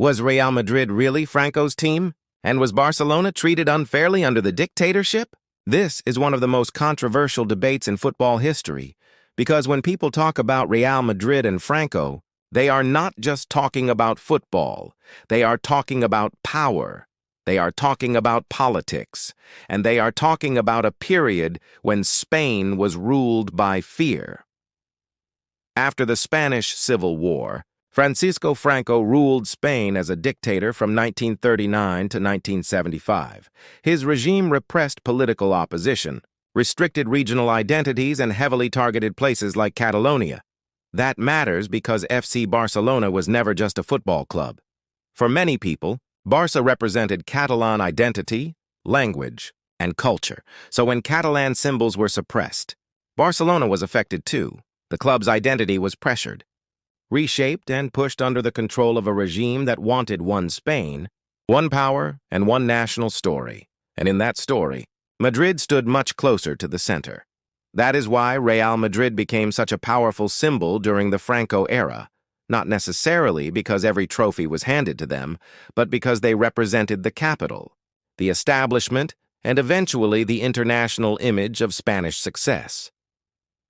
Was Real Madrid really Franco's team? And was Barcelona treated unfairly under the dictatorship? This is one of the most controversial debates in football history, because when people talk about Real Madrid and Franco, they are not just talking about football. They are talking about power. They are talking about politics. And they are talking about a period when Spain was ruled by fear. After the Spanish Civil War, Francisco Franco ruled Spain as a dictator from 1939 to 1975. His regime repressed political opposition, restricted regional identities, and heavily targeted places like Catalonia. That matters because FC Barcelona was never just a football club. For many people, Barca represented Catalan identity, language, and culture. So when Catalan symbols were suppressed, Barcelona was affected too. The club's identity was pressured, reshaped and pushed under the control of a regime that wanted one Spain, one power, and one national story. And in that story, Madrid stood much closer to the center. That is why Real Madrid became such a powerful symbol during the Franco era, not necessarily because every trophy was handed to them, but because they represented the capital, the establishment, and eventually the international image of Spanish success.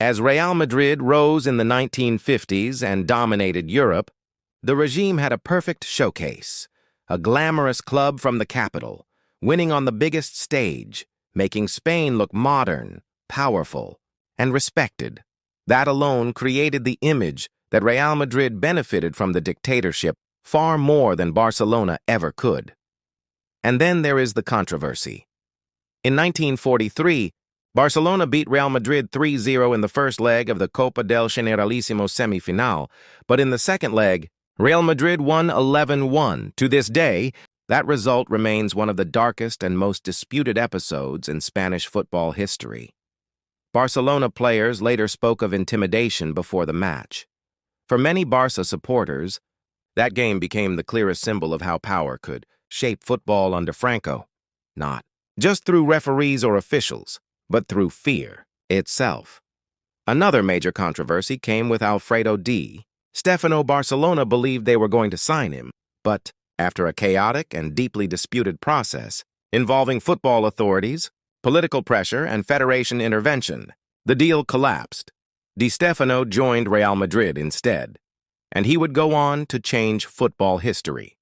As Real Madrid rose in the 1950s and dominated Europe, the regime had a perfect showcase, a glamorous club from the capital, winning on the biggest stage, making Spain look modern, powerful, and respected. That alone created the image that Real Madrid benefited from the dictatorship far more than Barcelona ever could. And then there is the controversy. In 1943, Barcelona beat Real Madrid 3-0 in the first leg of the Copa del Generalísimo semifinal, but in the second leg, Real Madrid won 11-1. To this day, that result remains one of the darkest and most disputed episodes in Spanish football history. Barcelona players later spoke of intimidation before the match. For many Barca supporters, that game became the clearest symbol of how power could shape football under Franco, not just through referees or officials, but through fear itself. Another major controversy came with Alfredo Di Stefano. Barcelona believed they were going to sign him, but after a chaotic and deeply disputed process involving football authorities, political pressure, and federation intervention, the deal collapsed. Di Stefano joined Real Madrid instead, and he would go on to change football history.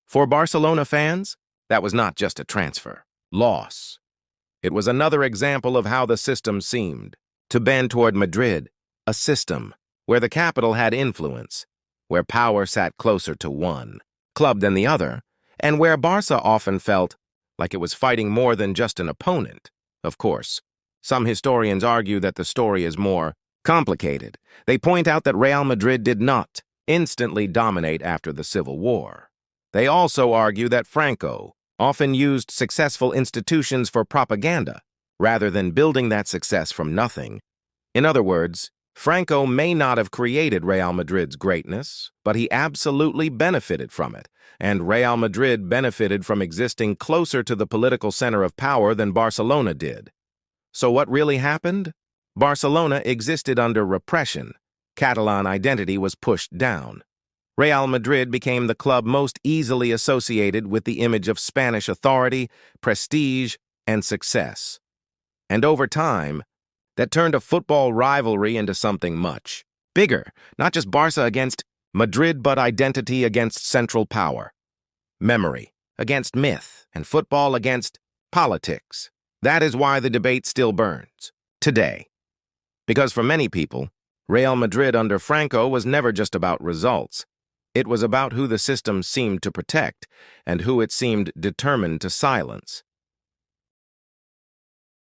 For Barcelona fans, that was not just a transfer loss. It was another example of how the system seemed to bend toward Madrid, a system where the capital had influence, where power sat closer to one club than the other, and where Barca often felt like it was fighting more than just an opponent. Of course, some historians argue that the story is more complicated. They point out that Real Madrid did not instantly dominate after the Civil War. They also argue that Franco often used successful institutions for propaganda, rather than building that success from nothing. In other words, Franco may not have created Real Madrid's greatness, but he absolutely benefited from it, and Real Madrid benefited from existing closer to the political center of power than Barcelona did. So what really happened? Barcelona existed under repression. Catalan identity was pushed down. Real Madrid became the club most easily associated with the image of Spanish authority, prestige, and success. And over time, that turned a football rivalry into something much bigger, not just Barca against Madrid, but identity against central power, memory against myth, and football against politics. That is why the debate still burns today. Because for many people, Real Madrid under Franco was never just about results. It was about who the system seemed to protect and who it seemed determined to silence.